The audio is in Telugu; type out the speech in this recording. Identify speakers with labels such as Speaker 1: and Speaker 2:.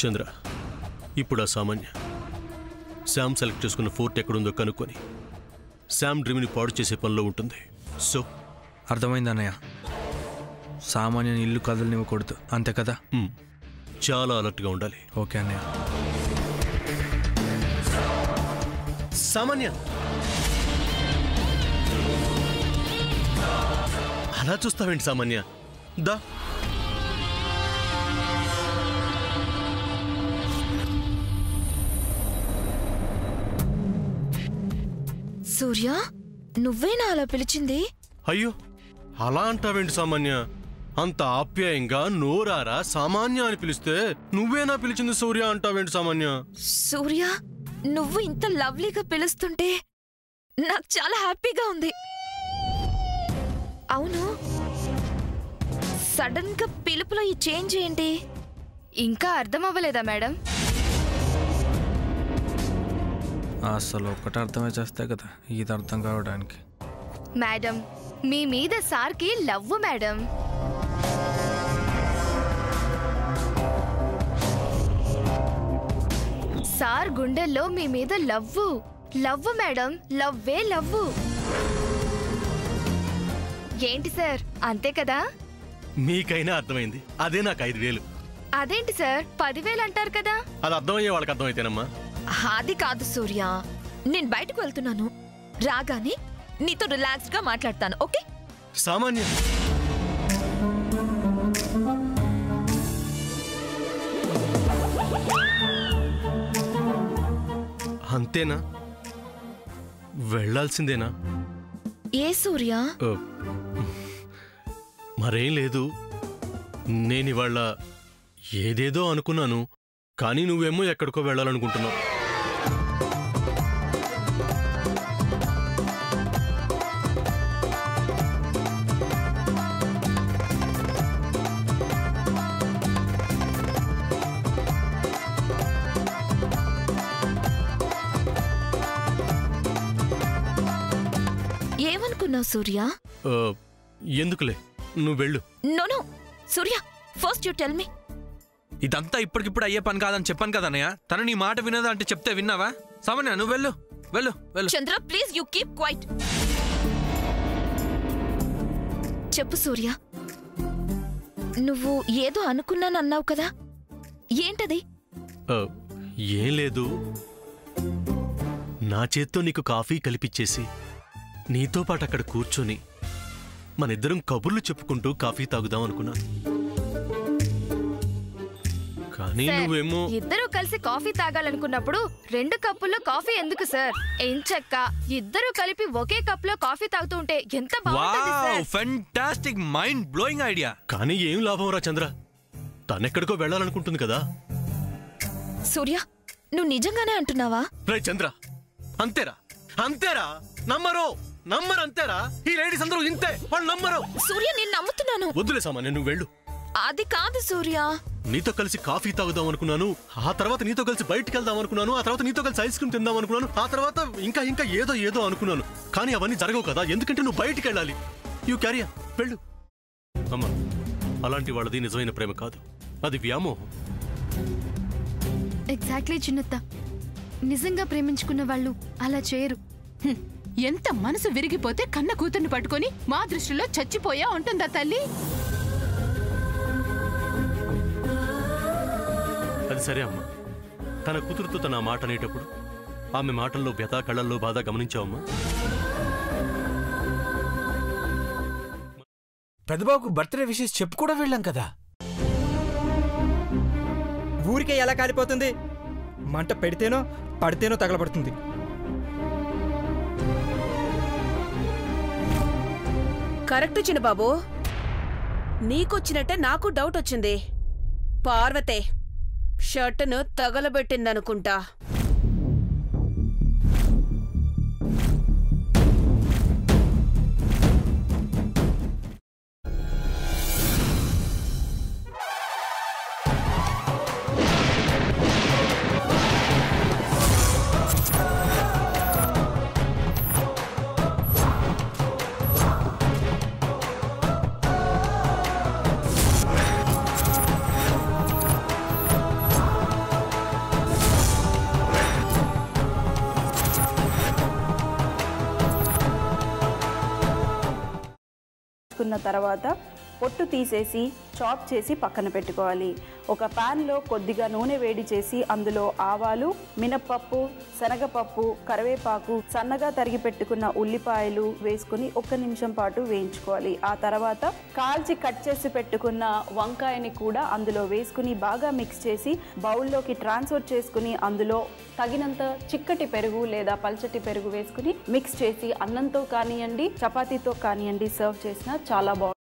Speaker 1: చంద్ర, ఇప్పుడు ఆ సామాన్య శామ్ సెలెక్ట్ చేసుకున్న ఫోర్ట్ ఎక్కడుందో కనుక్కొని శామ్ డ్రీమ్ని పాడు చేసే పనిలో ఉంటుంది. సో
Speaker 2: అర్థమైంది అన్నయ్య. సామాన్య ఇల్లు కదలనివ్వకూడదు, అంతే కదా?
Speaker 1: చాలా అలర్ట్గా ఉండాలి.
Speaker 2: ఓకే అన్నయ్య.
Speaker 1: సామాన్య, అలా చూస్తావేంటి సామాన్య? దా.
Speaker 3: సూర్య, నువ్వేనా అలా పిలిచింది?
Speaker 1: అయ్యో, అలా అంటావేంటి సామాన్య? అంత ఆప్యాయంగా నోరారా సామాన్య అని పిలిస్తే నువ్వేనా పిలిచింది సూర్య అంటావేంటి సామాన్య?
Speaker 3: సూర్య, నువ్వు ఇంత లవ్లీగా పిలుస్తుంటే నాకు చాలా హ్యాపీగా ఉంది. అవును, సడన్ గా పిలుపులో ఈ చేంజ్ ఏంటి?
Speaker 4: ఇంకా అర్థం అవ్వలేదా మేడం?
Speaker 2: అసలు ఒక్కటి అర్థమే చేస్తే కదా ఇది అర్థం కావడానికి.
Speaker 4: మేడం, మీ మీద సార్కి లవ్ మేడం. సార్ గుండెల్లో మీ మీద లవ్వు. లవ్వు మేడం, లవ్వే లవ్వు. ఏంటి సార్, అంతే కదా?
Speaker 1: మీకైనా అర్థమైంది. అదే నాకు 5,000.
Speaker 4: అదేంటి సార్ 10,000 అంటారు కదా?
Speaker 1: అది అర్థమయ్యే వాళ్ళకి అర్థమైతేనమ్మా.
Speaker 3: అది కాదు సూర్య, నేను బయటకు వెళ్తున్నాను. రాగానే నీతో రిలాక్స్డ్ గా మాట్లాడతాను, ఓకే?
Speaker 1: సామాన్య, అంతేనా? వెళ్లాల్సిందేనా?
Speaker 3: ఏ సూర్య?
Speaker 1: మరేం లేదు. నేనివాళ్ళ ఏదేదో అనుకున్నాను, కానీ నువ్వేమో ఎక్కడికో వెళ్ళాలనుకుంటున్నావు.
Speaker 3: ఏమనుకున్నావు సూర్య?
Speaker 1: ఎందుకులే, నువ్వు వెళ్ళు.
Speaker 3: No Surya, first you tell me.
Speaker 2: ఇదంతా ఇప్పటికిప్పుడు అయ్యే పని కాదని చెప్పాను కదా అన్నయ్య. తను నీ మాట వినదా అంటే చెప్తే విన్నావా? సామాన్య, నువ్వు వెళ్ళు వెళ్ళు వెళ్ళు.
Speaker 3: చంద్ర, ప్లీజ్ యు కీప్ క్వైట్. చెప్పు సూర్య, నువ్వు ఏదో అనుకున్నానన్నావు కదా, ఏంటది?
Speaker 1: ఏం లేదు, నా చేత్తో నీకు కాఫీ కలిపిచ్చేసి నీతో పాటు అక్కడ కూర్చొని మనిద్దరం కబుర్లు చెప్పుకుంటూ కాఫీ తాగుదాం అనుకున్నాను. కానీ నువ్వేమో
Speaker 4: ఇద్దరూ కలిసి కాఫీ తాగాలనుకున్నప్పుడు 2 కప్పుల్లో కాఫీ ఎందుకు సార్? ఎంచక్క ఇద్దరూ కలిపి ఒకే కప్పులో కాఫీ తాగుతూ ఉంటే ఎంత బాగుంటుంది sir.
Speaker 2: Fantastic, mind blowing idea.
Speaker 1: కానీ ఏం లాభం రా చంద్ర, తనెక్కడికో వెళ్ళాలనుకుంటుంది కదా.
Speaker 3: సూర్య, నువ్వు నిజంగానే అంటున్నావా?
Speaker 1: రే చంద్ర, అంతేరా అంతేరా, నమ్మరు అంతేరా. ఈ లేడీస్ అందరూ ఇంతే, వాళ్ళు నమ్మరు.
Speaker 3: సూర్య, నేను నమ్ముతున్నాను.
Speaker 1: వద్దులే సామాన్య, నువ్వు వెళ్ళు.
Speaker 3: అది కాదు సూర్య,
Speaker 1: నీతో కలిసి కాఫీ తాగుదాం అనుకున్నాను, ఆ తర్వాత నీతో కలిసి బయటికి వెళ్దాం అనుకున్నాను, ఆ తర్వాత నీతో కలిసి ఐస్ క్రీమ్ తిందాం అనుకున్నాను, ఆ తర్వాత ఇంకా ఇంకా ఏదో అనుకున్నాను. కానీ అవన్నీ జరగవు కదా, ఎందుకంటే నువ్వు బయటికి వెళ్ళాలి. యూ క్యారీ, వెళ్ళు. అమ్మా, అలాంటి వాళ్ళది నిజమైన ప్రేమ కాదు, అది వ్యామోహం.
Speaker 4: ఎగ్జాక్ట్లీ చిన్నత్త, నిజంగా ప్రేమించుకున్న వాళ్ళు అలా చేయరు.
Speaker 5: ఎంత మనసు విరిగిపోతే కన్న కూతుర్ని పట్టుకొని మా దృష్టిలో చచ్చిపోయా ఉంటుందా తల్లి?
Speaker 1: అది సరే అమ్మా, తన కూతురుతో తన మాట అనేటప్పుడు ఆమె మాటల్లో వ్యథ, కళ్ళల్లో బాధ గమనించావమ్మా?
Speaker 6: పెద్దబాబుకు బర్త్డే విషెస్ చెప్పు కూడా వెళ్ళాం కదా.
Speaker 7: ఊరికే ఎలా కాలిపోతుంది? మంట పెడితేనో పడితేనో తగలబడుతుంది.
Speaker 8: కరెక్ట్ చిన్నబాబు, నీకొచ్చినట్టే నాకు డౌట్ వచ్చింది. పార్వతే షర్టును తగలబెట్టిందనుకుంటా.
Speaker 9: కాల్చుకున్న తర్వాత పొట్టు తీసేసి చాప్ చేసి పక్కన పెట్టుకోవాలి. ఒక ప్యాన్లో కొద్దిగా నూనె వేడి చేసి అందులో ఆవాలు, మినప్పప్పు, శనగపప్పు, కరివేపాకు, సన్నగా తరిగి పెట్టుకున్న ఉల్లిపాయలు వేసుకుని 1 నిమిషం పాటు వేయించుకోవాలి. ఆ తర్వాత కాల్చి కట్ చేసి పెట్టుకున్న వంకాయని కూడా అందులో వేసుకుని బాగా మిక్స్ చేసి బౌల్లోకి ట్రాన్స్ఫర్ చేసుకుని అందులో తగినంత చిక్కటి పెరుగు లేదా పల్చటి పెరుగు వేసుకుని మిక్స్ చేసి అన్నంతో కానివ్వండి, చపాతీతో కానివ్వండి సర్వ్ చేసినా చాలా బాగుంటుంది.